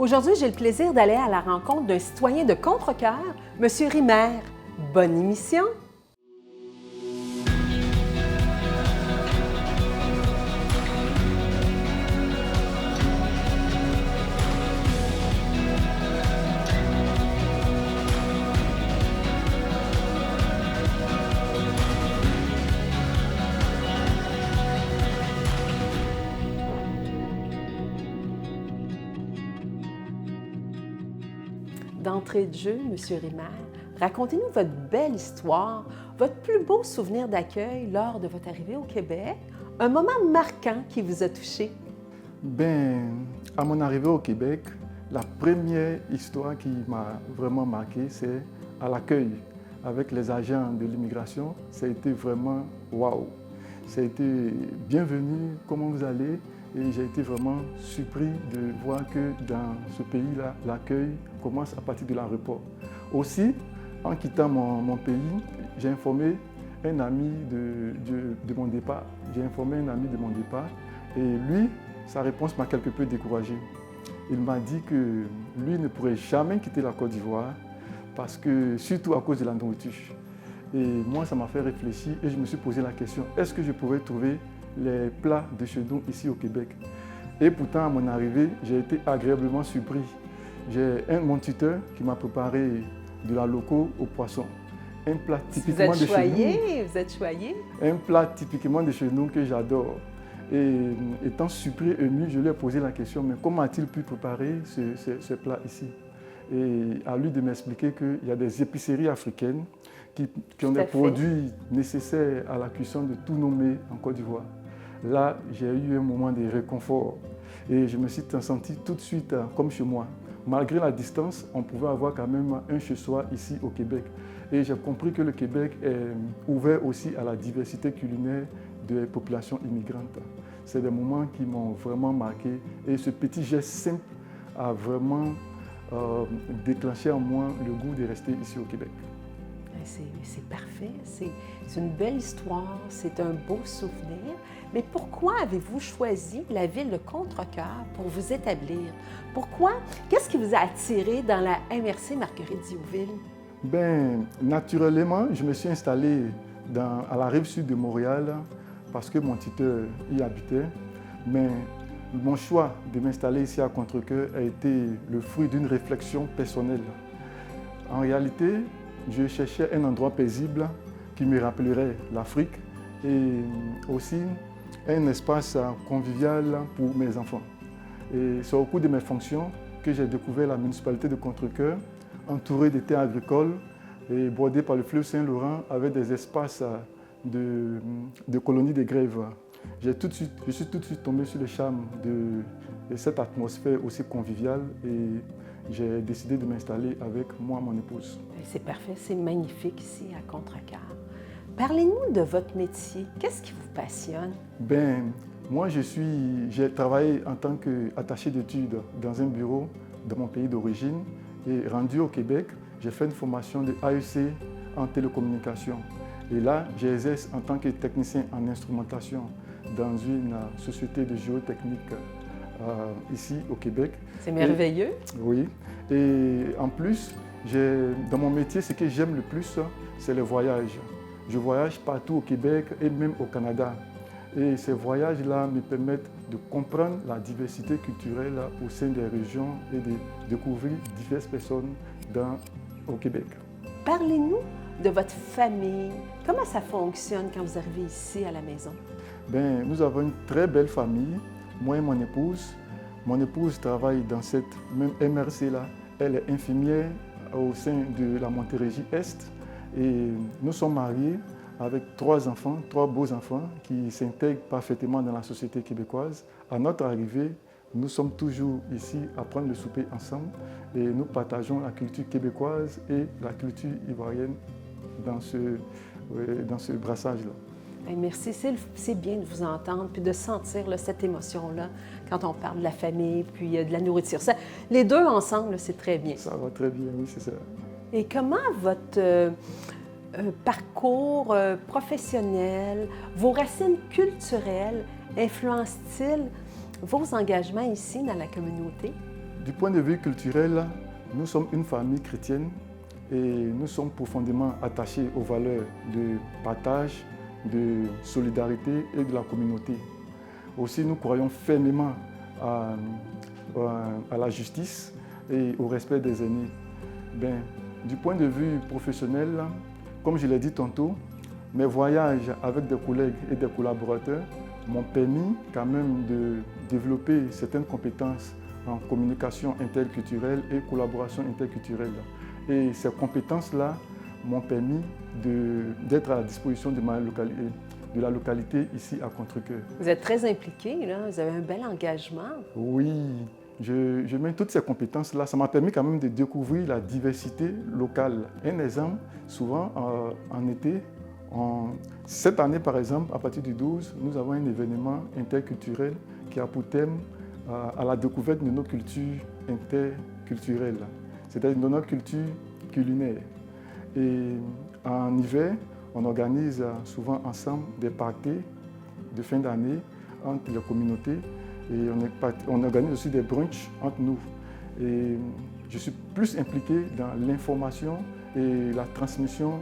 Aujourd'hui, j'ai le plaisir d'aller à la rencontre d'un citoyen de Contrecœur, M. Rimer. Bonne émission! D'entrée de jeu, M. Rimer, racontez-nous votre belle histoire, votre plus beau souvenir d'accueil lors de votre arrivée au Québec, un moment marquant qui vous a touché. À mon arrivée au Québec, la première histoire qui m'a vraiment marqué, c'est à l'accueil avec les agents de l'immigration. Ça a été vraiment waouh! Ça a été bienvenue, comment vous allez? Et j'ai été vraiment surpris de voir que dans ce pays-là, l'accueil commence à partir de l'aéroport. Aussi, en quittant mon pays, j'ai informé un ami de mon départ. Et lui, sa réponse m'a quelque peu découragé. Il m'a dit que lui ne pourrait jamais quitter la Côte d'Ivoire, parce que, surtout à cause de la nourriture. Et moi, ça m'a fait réfléchir et je me suis posé la question, est-ce que je pouvais trouver les plats de chez nous ici au Québec? Et pourtant, à mon arrivée, j'ai été agréablement surpris. J'ai mon tuteur qui m'a préparé de la loco au poisson. Un plat typiquement de chez nous. Vous êtes choyé? Un plat typiquement de chez nous que j'adore. Et étant surpris et ému, je lui ai posé la question, mais comment a-t-il pu préparer ce plat ici? Et à lui de m'expliquer qu'il y a des épiceries africaines qui ont des produits nécessaires à la cuisson de tous nos mets en Côte d'Ivoire. Là, j'ai eu un moment de réconfort et je me suis senti tout de suite comme chez moi. Malgré la distance, on pouvait avoir quand même un chez-soi ici au Québec. Et j'ai compris que le Québec est ouvert aussi à la diversité culinaire des populations immigrantes. C'est des moments qui m'ont vraiment marqué et ce petit geste simple a vraiment déclenché en moi le goût de rester ici au Québec. C'est parfait, c'est une belle histoire, c'est un beau souvenir. Mais pourquoi avez-vous choisi la ville de Contrecœur pour vous établir? Pourquoi? Qu'est-ce qui vous a attiré dans la MRC Marguerite-Diouville? Naturellement, je me suis installé à la rive sud de Montréal parce que mon tuteur y habitait. Mais mon choix de m'installer ici à Contrecœur a été le fruit d'une réflexion personnelle. En réalité, je cherchais un endroit paisible qui me rappellerait l'Afrique et aussi un espace convivial pour mes enfants. Et c'est au cours de mes fonctions que j'ai découvert la municipalité de Contrecœur, entourée de terres agricoles et bordée par le fleuve Saint-Laurent avec des espaces de colonies de grève. Je suis tout de suite tombé sur le charme de cette atmosphère aussi conviviale et j'ai décidé de m'installer avec moi et mon épouse. C'est parfait, c'est magnifique ici à Contrecœur. Parlez-nous de votre métier. Qu'est-ce qui vous passionne? Moi, j'ai travaillé en tant qu'attaché d'études dans un bureau de mon pays d'origine et rendu au Québec, j'ai fait une formation de AEC en télécommunication. Et là, j'exerce en tant que technicien en instrumentation dans une société de géotechnique ici au Québec. C'est merveilleux. Oui. Et en plus, dans mon métier, ce que j'aime le plus, c'est le voyage. Je voyage partout au Québec et même au Canada. Et ces voyages-là me permettent de comprendre la diversité culturelle au sein des régions et de découvrir diverses personnes au Québec. Parlez-nous de votre famille. Comment ça fonctionne quand vous arrivez ici à la maison? Nous avons une très belle famille, moi et mon épouse. Mon épouse travaille dans cette même MRC-là. Elle est infirmière au sein de la Montérégie Est. Et nous sommes mariés avec 3 enfants, 3 beaux enfants qui s'intègrent parfaitement dans la société québécoise. À notre arrivée, nous sommes toujours ici à prendre le souper ensemble et nous partageons la culture québécoise et la culture ivoirienne dans ce brassage-là. Merci, c'est bien de vous entendre puis de sentir cette émotion-là quand on parle de la famille puis de la nourriture. Les deux ensemble, c'est très bien. Ça va très bien, oui, c'est ça. Et comment votre parcours professionnel, vos racines culturelles influencent-ils vos engagements ici dans la communauté? Du point de vue culturel, nous sommes une famille chrétienne et nous sommes profondément attachés aux valeurs de partage, de solidarité et de la communauté. Aussi, nous croyons fermement à la justice et au respect des aînés. Du point de vue professionnel, comme je l'ai dit tantôt, mes voyages avec des collègues et des collaborateurs m'ont permis quand même de développer certaines compétences en communication interculturelle et collaboration interculturelle. Et ces compétences-là m'ont permis d'être à la disposition de la localité ici à Contrecœur. Vous êtes très impliqué, là. Vous avez un bel engagement. Oui, je mets toutes ces compétences-là. Ça m'a permis quand même de découvrir la diversité locale. Un exemple, souvent en été, cette année par exemple, à partir du 12, nous avons un événement interculturel qui a pour thème à la découverte de nos cultures interculturelles, c'est-à-dire de notre culture culinaire. Et en hiver, on organise souvent ensemble des parties de fin d'année entre les communautés et on organise aussi des brunchs entre nous. Et je suis plus impliqué dans l'information et la transmission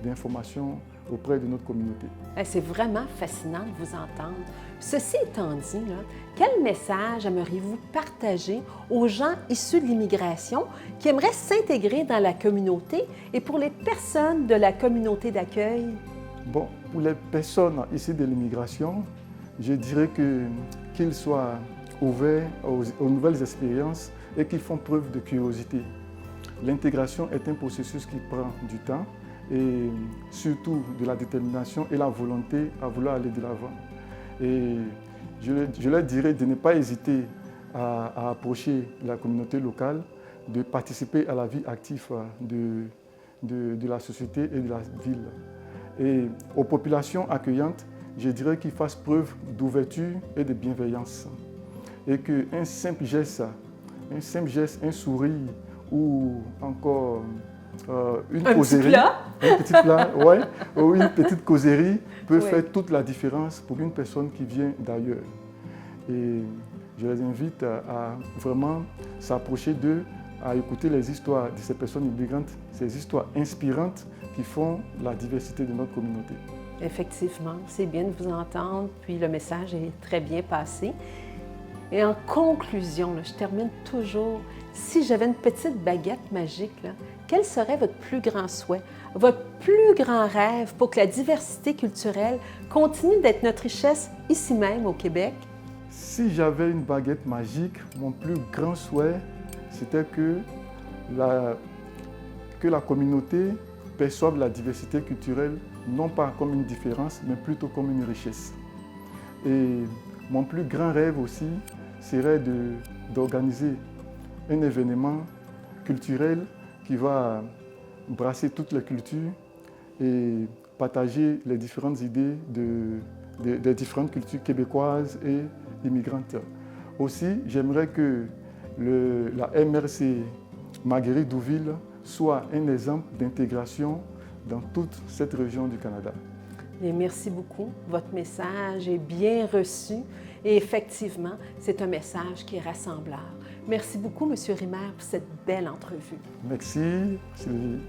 d'informations auprès de notre communauté. C'est vraiment fascinant de vous entendre. Ceci étant dit, là, quel message aimeriez-vous partager aux gens issus de l'immigration qui aimeraient s'intégrer dans la communauté et pour les personnes de la communauté d'accueil? Bon, pour les personnes issues de l'immigration, je dirais qu'ils soient ouverts aux nouvelles expériences et qu'ils font preuve de curiosité. L'intégration est un processus qui prend du temps et surtout de la détermination et la volonté à vouloir aller de l'avant. Et je leur dirais de ne pas hésiter à approcher la communauté locale, de participer à la vie active de la société et de la ville. Et aux populations accueillantes, je dirais qu'ils fassent preuve d'ouverture et de bienveillance. Et qu'un simple geste, un sourire ou encore une causerie, un petit plat, ouais, ou une petite causerie peut faire toute la différence pour une personne qui vient d'ailleurs. Et je les invite à vraiment s'approcher d'eux, à écouter les histoires de ces personnes immigrantes, ces histoires inspirantes qui font la diversité de notre communauté. Effectivement, c'est bien de vous entendre, puis le message est très bien passé. Et en conclusion, là, je termine toujours, si j'avais une petite baguette magique, là, quel serait votre plus grand souhait, votre plus grand rêve pour que la diversité culturelle continue d'être notre richesse ici même au Québec? Si j'avais une baguette magique, mon plus grand souhait, c'était que la communauté perçoive la diversité culturelle non pas comme une différence, mais plutôt comme une richesse. Et mon plus grand rêve aussi serait d'organiser un événement culturel qui va brasser toutes les cultures et partager les différentes idées des différentes cultures québécoises et immigrantes. Aussi, j'aimerais que la MRC Marguerite-Douville soit un exemple d'intégration dans toute cette région du Canada. Et merci beaucoup. Votre message est bien reçu et effectivement, c'est un message qui est rassembleur. Merci beaucoup, M. Rimer, pour cette belle entrevue. Merci, Sylvie.